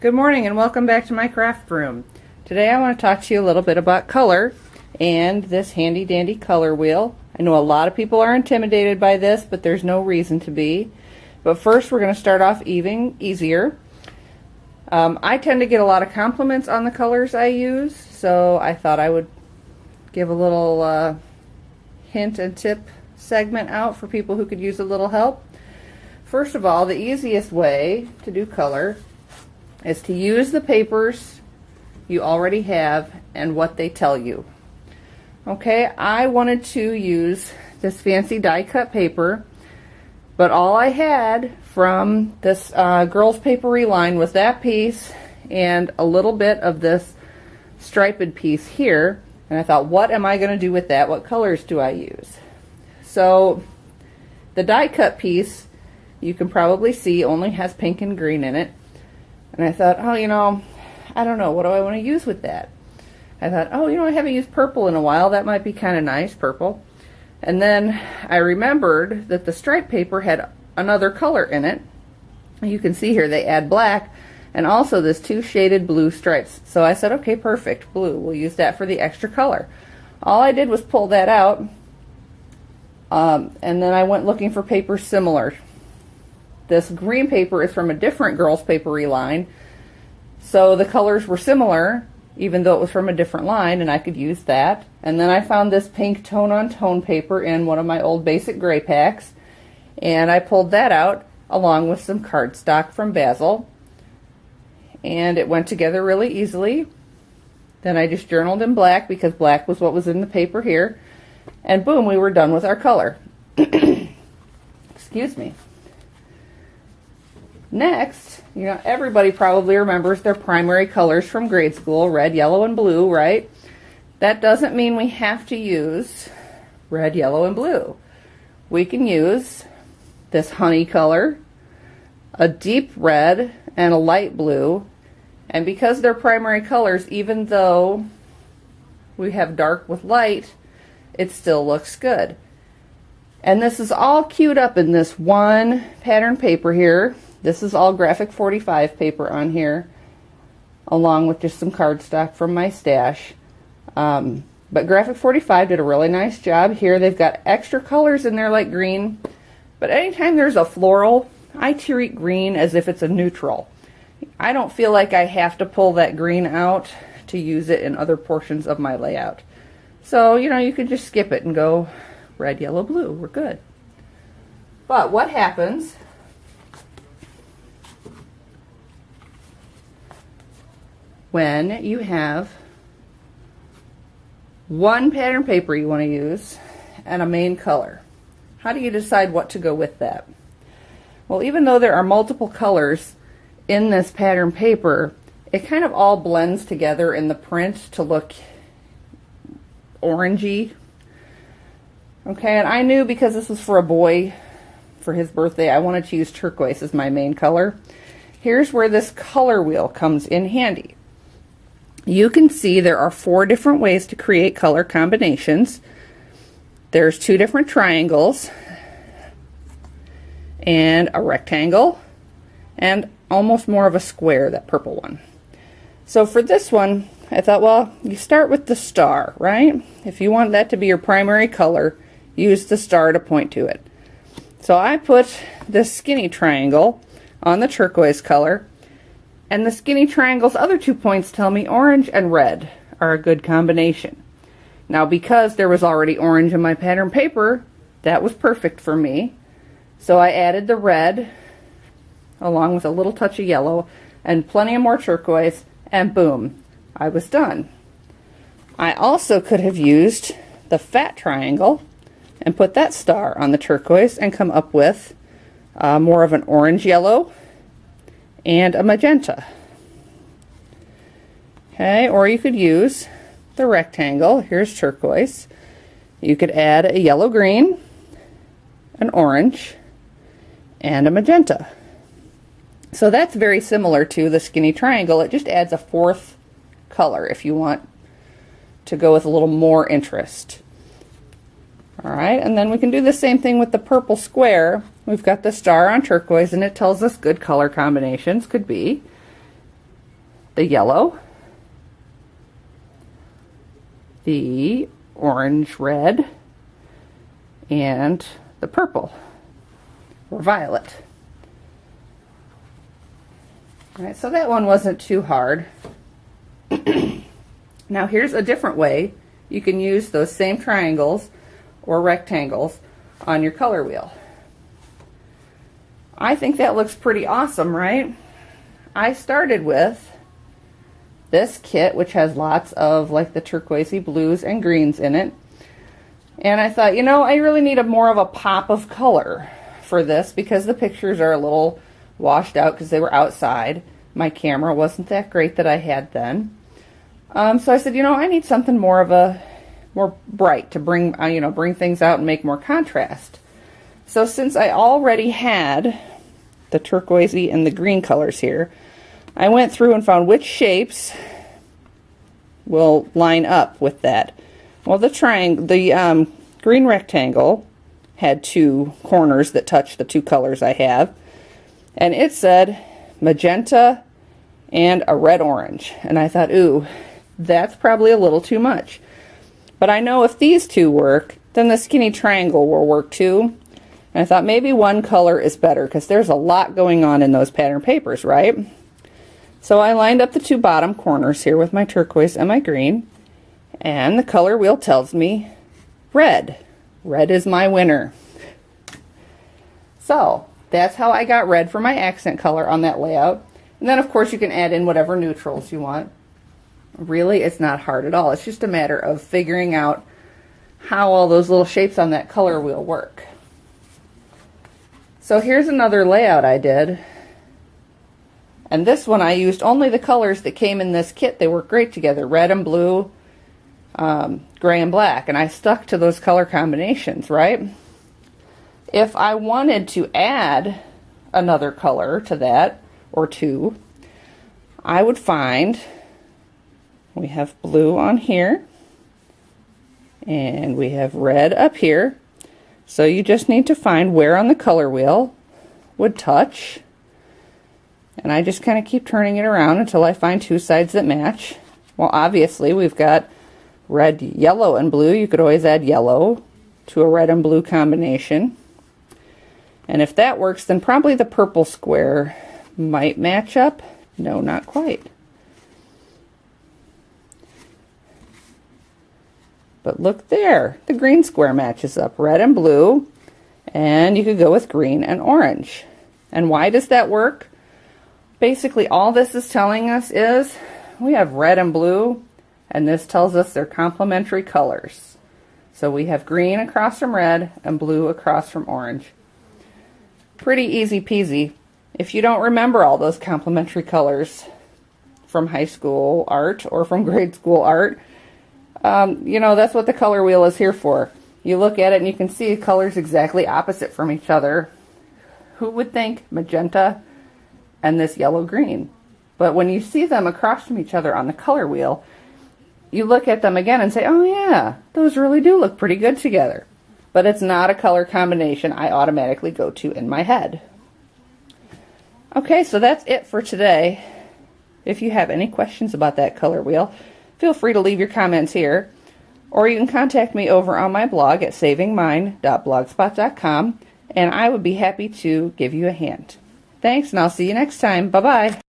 Good morning and welcome back to my craft room. Today I want to talk to you a little bit about color and this handy dandy color wheel. I know a lot of people are intimidated by this, but there's no reason to be. But first we're going to start off easier. I tend to get a lot of compliments on the colors I use, so I thought I would give a little hint and tip segment out for people who could use a little help. First of all, the easiest way to do color is to use the papers you already have and what they tell you. Okay, I wanted to use this fancy die cut paper, but all I had from this Girls Papery line was that piece and a little bit of this striped piece here, and I thought, what am I going to do with that? What colors do I use? So the die cut piece, you can probably see, only has pink and green in it. And I thought, oh, I don't know, what do I want to use with that? I thought, oh, I haven't used purple in a while. That might be kind of nice, purple. And then I remembered that the striped paper had another color in it. You can see here they add black and also this two shaded blue stripes. So I said, okay, perfect, blue. We'll use that for the extra color. All I did was pull that out, and then I went looking for paper similar. This green paper is from a different Girls Papery line, so the colors were similar, even though it was from a different line, and I could use that. And then I found this pink tone-on-tone paper in one of my old basic gray packs, and I pulled that out along with some cardstock from Bazzill, and it went together really easily. Then I just journaled in black because black was what was in the paper here, and boom, we were done with our color. Excuse me. Next, everybody probably remembers their primary colors from grade school, red, yellow, and blue, right? That doesn't mean we have to use red, yellow, and blue. We can use this honey color, a deep red, and a light blue. And because they're primary colors, even though we have dark with light, it still looks good. And this is all queued up in this one pattern paper here. This is all Graphic 45 paper on here, along with just some cardstock from my stash. But Graphic 45 did a really nice job here. They've got extra colors in there like green, but anytime there's a floral, I treat green as if it's a neutral. I don't feel like I have to pull that green out to use it in other portions of my layout. So, you could just skip it and go red, yellow, blue. We're good. But what happens when you have one pattern paper you want to use and a main color? How do you decide what to go with that? Well, even though there are multiple colors in this pattern paper, it kind of all blends together in the print to look orangey. Okay, and I knew because this was for a boy, for his birthday, I wanted to use turquoise as my main color. Here's where this color wheel comes in handy. You can see there are 4 different ways to create color combinations. There's 2 different triangles and a rectangle and almost more of a square, that purple one. So for this one, I thought, well, you start with the star, right? If you want that to be your primary color, use the star to point to it. So I put this skinny triangle on the turquoise color, and the skinny triangle's other 2 points tell me orange and red are a good combination. Now, because there was already orange in my pattern paper, that was perfect for me. So I added the red along with a little touch of yellow and plenty of more turquoise, and boom, I was done. I also could have used the fat triangle and put that star on the turquoise and come up with more of an orange yellow and a magenta. Okay, or you could use the rectangle. Here's turquoise. You could add a yellow green, an orange, and a magenta. So that's very similar to the skinny triangle. It just adds a 4th color if you want to go with a little more interest. Alright, and then we can do the same thing with the purple square. We've got the star on turquoise, and it tells us good color combinations could be. the yellow, the orange red, and the purple or violet. All right, so that one wasn't too hard. Now here's a different way you can use those same triangles or rectangles on your color wheel. I think that looks pretty awesome, right? I started with this kit, which has lots of like the turquoisey blues and greens in it. And I thought, you know, I really need more of a pop of color for this because the pictures are a little washed out because they were outside. My camera wasn't that great that I had then. So I said, you know, I need something more bright to bring, bring things out and make more contrast. So since I already had the turquoisey and the green colors here, I went through and found which shapes will line up with that. Well, the green rectangle had two corners that touched the two colors I have, and it said magenta and a red orange. And I thought, ooh, that's probably a little too much. But I know if these two work, then the skinny triangle will work too. And I thought maybe one color is better because there's a lot going on in those pattern papers, right? So I lined up the two bottom corners here with my turquoise and my green, and the color wheel tells me red. Red is my winner. So that's how I got red for my accent color on that layout. And then of course you can add in whatever neutrals you want. Really, it's not hard at all. It's just a matter of figuring out how all those little shapes on that color wheel work. So here's another layout I did. And this one I used only the colors that came in this kit. They work great together, red and blue, gray and black. And I stuck to those color combinations, right? If I wanted to add another color to that, or two, I would find, we have blue on here, and we have red up here. So you just need to find where on the color wheel would touch. And I just kind of keep turning it around until I find two sides that match. Well, obviously we've got red, yellow, and blue. You could always add yellow to a red and blue combination. And if that works, then probably the purple square might match up. No, not quite. But look there, the green square matches up, red and blue, and you could go with green and orange. And why does that work? Basically, all this is telling us is we have red and blue, and this tells us they're complementary colors. So we have green across from red and blue across from orange. Pretty easy peasy. If you don't remember all those complementary colors from high school art or from grade school art, you know, that's what the color wheel is here for. You look at it and you can see colors exactly opposite from each other. Who would think magenta and this yellow-green? But when you see them across from each other on the color wheel, you look at them again and say, oh yeah, those really do look pretty good together. But it's not a color combination I automatically go to in my head. Okay, so that's it for today. If you have any questions about that color wheel, feel free to leave your comments here, or you can contact me over on my blog at savingmine.blogspot.com, and I would be happy to give you a hand. Thanks, and I'll see you next time. Bye-bye.